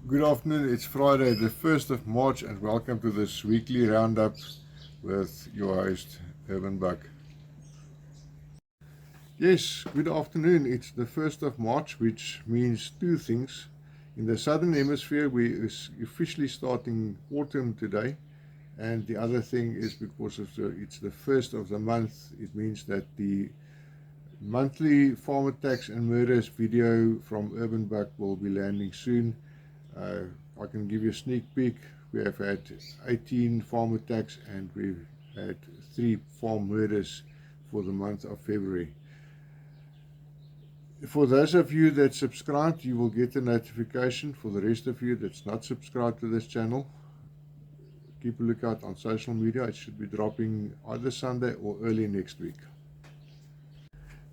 Good afternoon, it's Friday the 1st of March and welcome to this weekly roundup with your host, Urban Buck. Yes, good afternoon, it's the 1st of March, which means two things. In the Southern Hemisphere, we is officially starting autumn today, and the other thing is because it's the 1st of the month, it means that the monthly farm attacks and murders video from Urban Buck will be landing soon. I can give you a sneak peek. We have had 18 farm attacks and we've had 3 farm murders for the month of February. For those of you that subscribed, you will get a notification. For the rest of you that's not subscribed to this channel, keep a lookout on social media. It should be dropping either Sunday or early next week.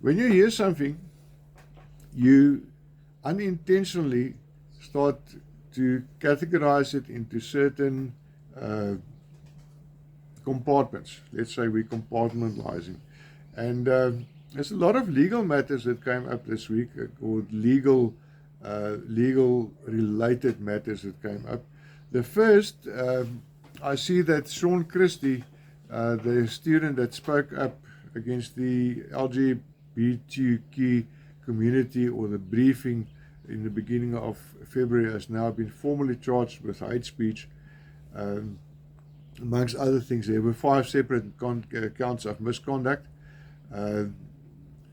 When you hear something, you unintentionally start to categorize it into certain compartments. Let's say we're compartmentalizing. And there's a lot of legal matters that came up this week, or legal related matters that came up. The first, I see that Sean Christie, the student that spoke up against the LGBTQ community, or the briefing in the beginning of February, has now been formally charged with hate speech. Amongst other things, there were 5 separate counts of misconduct. And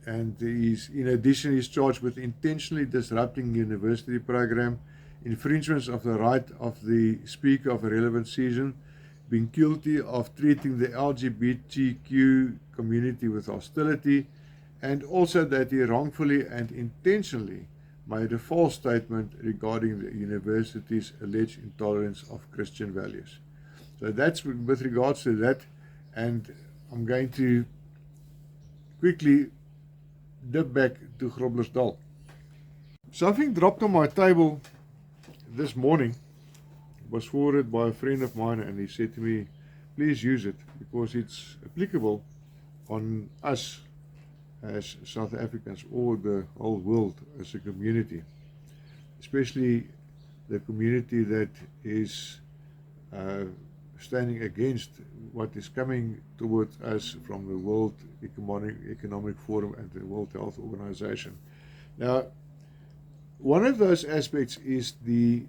in addition, he's charged with intentionally disrupting university program, infringements of the right of the speaker of a relevant season, being guilty of treating the LGBTQ community with hostility, and also that he wrongfully and intentionally made a false statement regarding the university's alleged intolerance of Christian values. So that's with regards to that, and I'm going to quickly dip back to Groblersdal. Something dropped on my table this morning, was forwarded by a friend of mine, and he said to me, please use it because it's applicable on us as South Africans, or the whole world as a community, especially the community that is standing against what is coming towards us from the World Economic Forum and the World Health Organization. Now, one of those aspects is the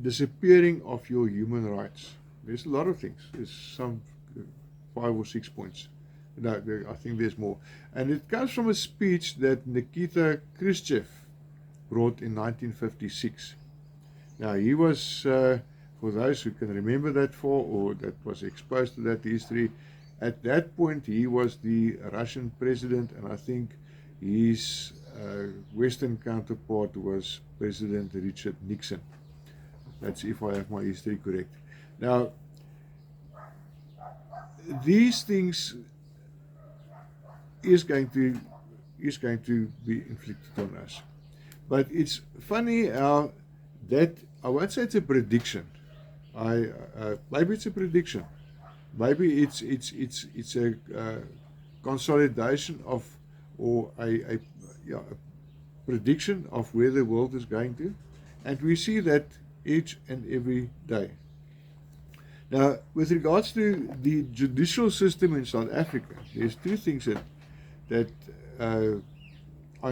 disappearing of your human rights. There's a lot of things. There's some 5 or 6 points. No, I think there's more. And it comes from a speech that Nikita Khrushchev brought in 1956. Now, he was, for those who can remember that or that was exposed to that history, at that point he was the Russian president, and I think his Western counterpart was President Richard Nixon. That's if I have my history correct. Now, these things is going to be inflicted on us. But it's funny how that, I won't say it's a prediction. Maybe it's a prediction. Maybe it's a consolidation of, or a prediction of where the world is going to, and we see that each and every day. Now, with regards to the judicial system in South Africa, there's 2 things that I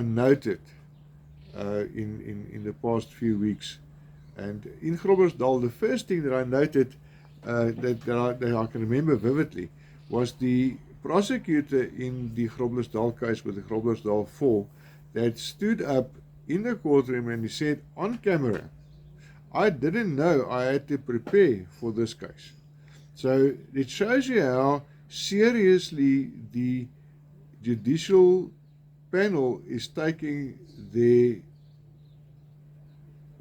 noted in the past few weeks. And in Groblersdal, the first thing that I noted that I can remember vividly was the prosecutor in the Groblersdal case with the Groblersdal 4 that stood up in the courtroom and he said on camera, I didn't know I had to prepare for this case. So it shows you how seriously the judicial panel is taking their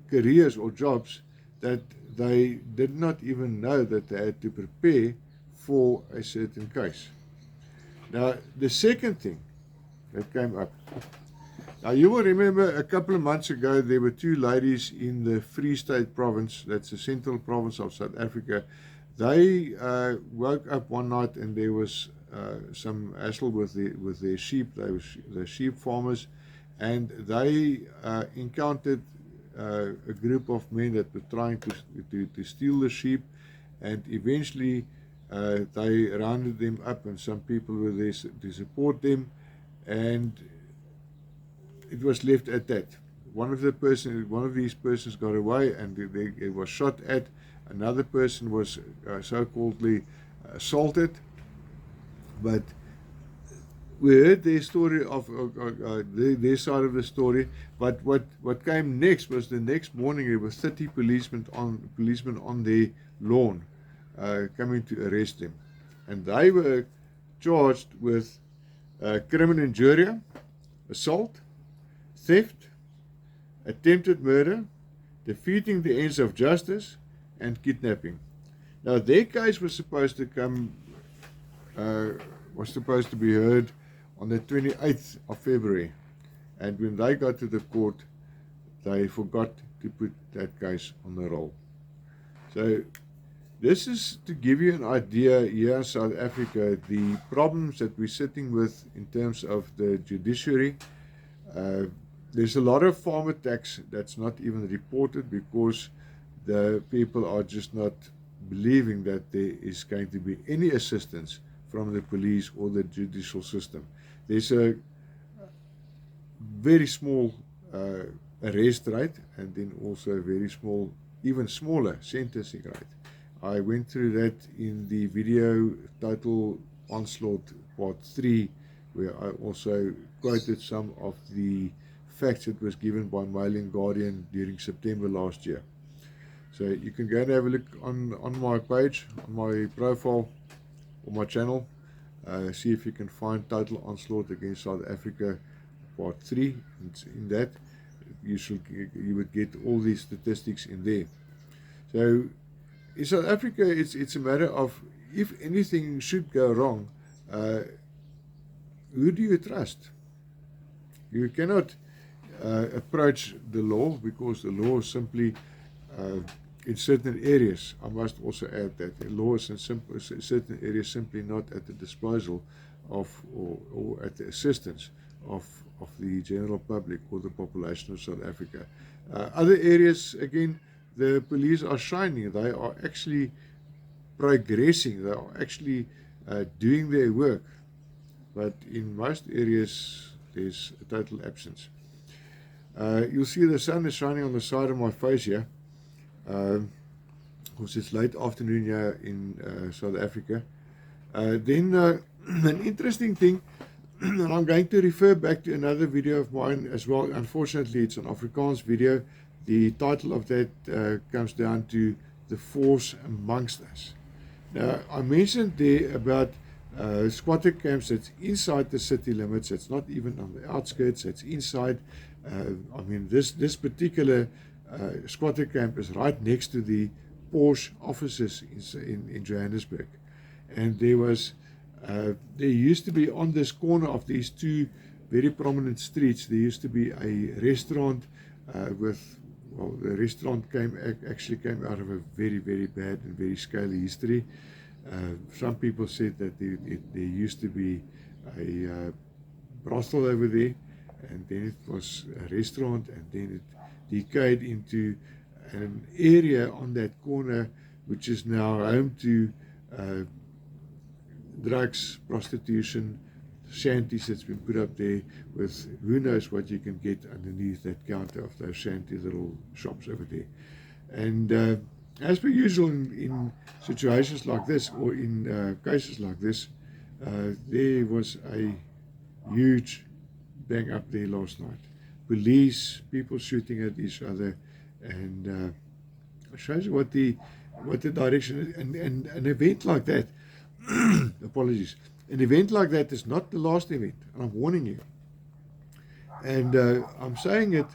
careers or jobs that they did not even know that they had to prepare for a certain case. Now, the second thing that came up. Now, you will remember a couple of months ago, there were 2 ladies in the Free State province, that's the central province of South Africa. They woke up one night and there was some hassle with their sheep. They were the sheep farmers, and they encountered a group of men that were trying to steal the sheep, and eventually they rounded them up, and some people were there to support them, and it was left at that. One of these persons got away, and it was shot at. Another person was so-calledly assaulted, but we heard their story of their side of the story. But what came next was the next morning there were 30 policemen on their lawn coming to arrest them, and they were charged with criminal injuria, assault, theft, attempted murder, defeating the ends of justice, and kidnapping. Now their case was supposed to be heard on the 28th of February, and when they got to the court, they forgot to put that case on the roll. So this is to give you an idea here in South Africa, the problems that we're sitting with in terms of the judiciary. There's a lot of farmer tax that's not even reported because the people are just not believing that there is going to be any assistance from the police or the judicial system. There's a very small arrest rate, and then also a very small, even smaller sentencing rate. I went through that in the video titled Onslaught Part 3, where I also quoted some of the facts that was given by Mail and Guardian during September last year. So you can go and have a look on my page, on my profile, on my channel. See if you can find Total Onslaught Against South Africa Part 3. And in that, you would get all these statistics in there. So in South Africa, it's a matter of, if anything should go wrong, who do you trust? You cannot approach the law, because the law is simply in certain areas, I must also add that the law is in certain areas simply not at the disposal of or at the assistance of the general public or the population of South Africa. Other areas, again, the police are shining. They are actually progressing. They are actually doing their work. But in most areas, there's a total absence. You'll see the sun is shining on the side of my face here. Because it's late afternoon here in South Africa. Then an interesting thing, and I'm going to refer back to another video of mine as well. Unfortunately, it's an Afrikaans video. The title of that comes down to The Force Amongst Us. Now, I mentioned there about squatter camps that's inside the city limits. It's not even on the outskirts. It's inside. I mean, this particular squatter camp is right next to the Porsche offices in Johannesburg, and there used to be, on this corner of these two very prominent streets, there used to be a restaurant the restaurant actually came out of a very, very bad and very scaly history. Some people said that there used to be a brothel over there, and then it was a restaurant, and then it decayed into an area on that corner which is now home to drugs, prostitution, shanties that's been put up there with who knows what you can get underneath that counter of those shanty little shops over there. And as per usual in situations like this, or in cases like this, there was a huge bang up there last night. Police, people shooting at each other, and shows you what the direction is. And an event like that, apologies, an event like that is not the last event. I'm warning you. And I'm saying it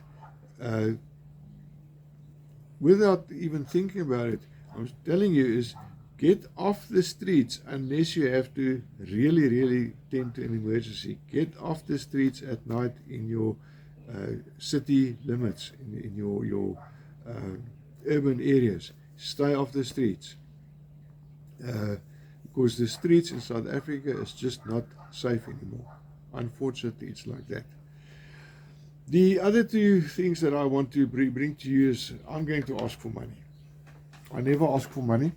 without even thinking about it. I'm telling you is, get off the streets unless you have to really, really tend to an emergency. Get off the streets at night in your city limits, in your urban areas. Stay off the streets. Because the streets in South Africa is just not safe anymore. Unfortunately, it's like that. The other two things that I want to bring to you is I'm going to ask for money. I never ask for money,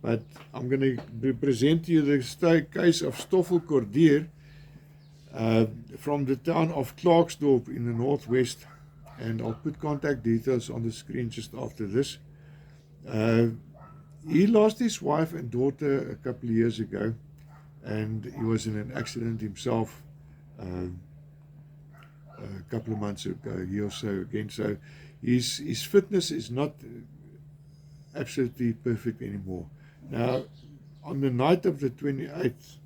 but I'm going to present to you the case of Stoffel Cordier from the town of Klerksdorp in the northwest, and I'll put contact details on the screen just after this. He lost his wife and daughter a couple of years ago, and he was in an accident himself a couple of months ago, a year or so again. So his fitness is not absolutely perfect anymore. Now, on the night of the 28th,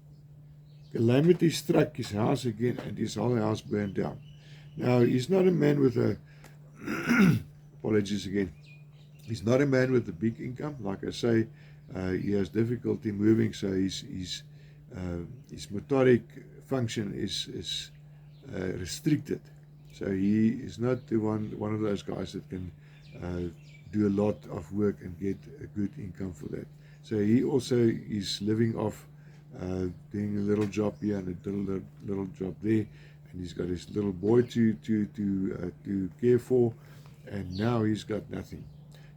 calamity struck his house again, and his whole house burned down. Now, he's not a man with a apologies again. He's not a man with a big income. Like I say, he has difficulty moving, so his motoric function is restricted. So he is not one of those guys that can do a lot of work and get a good income for that. So he also is living off doing a little job here and a little job there, and he's got his little boy to care for, and now he's got nothing.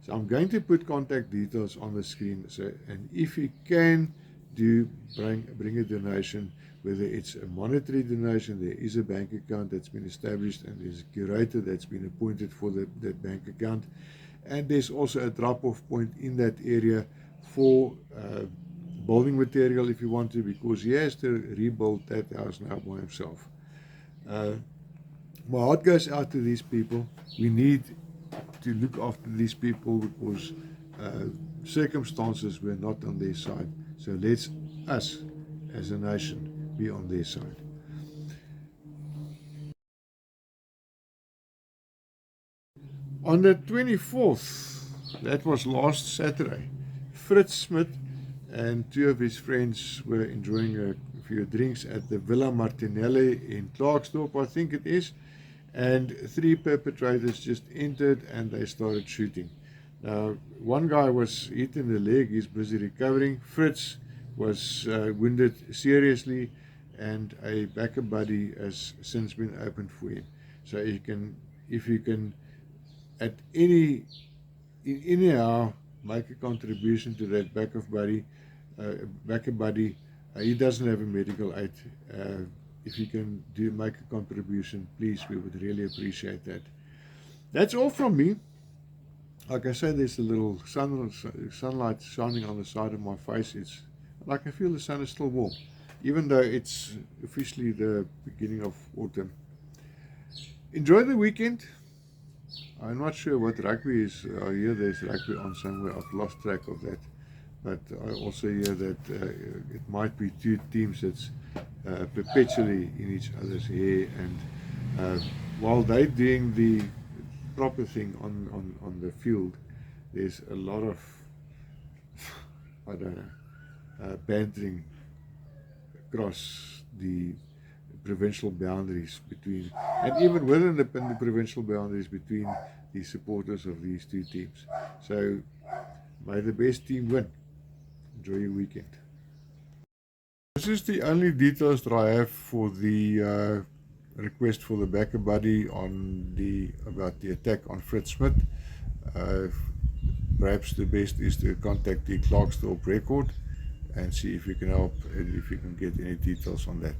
So I'm going to put contact details on the screen. So, and if you can bring a donation, whether it's a monetary donation, there is a bank account that's been established, and there's a curator that's been appointed for that bank account, and there's also a drop-off point in that area for building material if you want to, because he has to rebuild that house now by himself. My heart goes out to these people. We need to look after these people because circumstances were not on their side. So let's, us as a nation, be on their side. On the 24th, that was last Saturday, Fritz Smith and two of his friends were enjoying a few drinks at the Villa Martinelli in Klerksdorp, I think it is, and three perpetrators just entered and they started shooting. Now, one guy was hit in the leg, he's busy recovering. Fritz was wounded seriously, and a backup buddy has since been opened for him. So if you can anyhow make a contribution to that backup buddy, he doesn't have a medical aid. If you can make a contribution, please, we would really appreciate that. That's all from me. Like I said, there's a little sunlight shining on the side of my face. It's like I feel the sun is still warm, even though it's officially the beginning of autumn. Enjoy the weekend. I'm not sure what rugby is. I hear there's rugby on somewhere. I've lost track of that. But I also hear that it might be two teams that's perpetually in each other's hair. And while they're doing the proper thing on the field, there's a lot of, I don't know, bantering across the provincial boundaries between, and even within the provincial boundaries between the supporters of these two teams. So may the best team win. Enjoy your weekend. This is the only details that I have for the request for the backup buddy about the attack on Fritz Smith. Perhaps the best is to contact the Klerksdorp record and see if you can help and if you can get any details on that.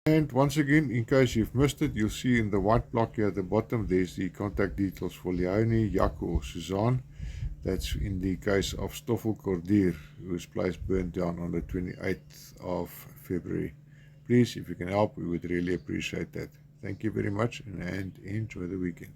And once again, in case you've missed it, you'll see in the white block here at the bottom, there's the contact details for Leonie, Jaco, or Suzanne. That's in the case of Stoffel Cordier, whose place burned down on the 28th of February. Please, if you can help, we would really appreciate that. Thank you very much, and enjoy the weekend.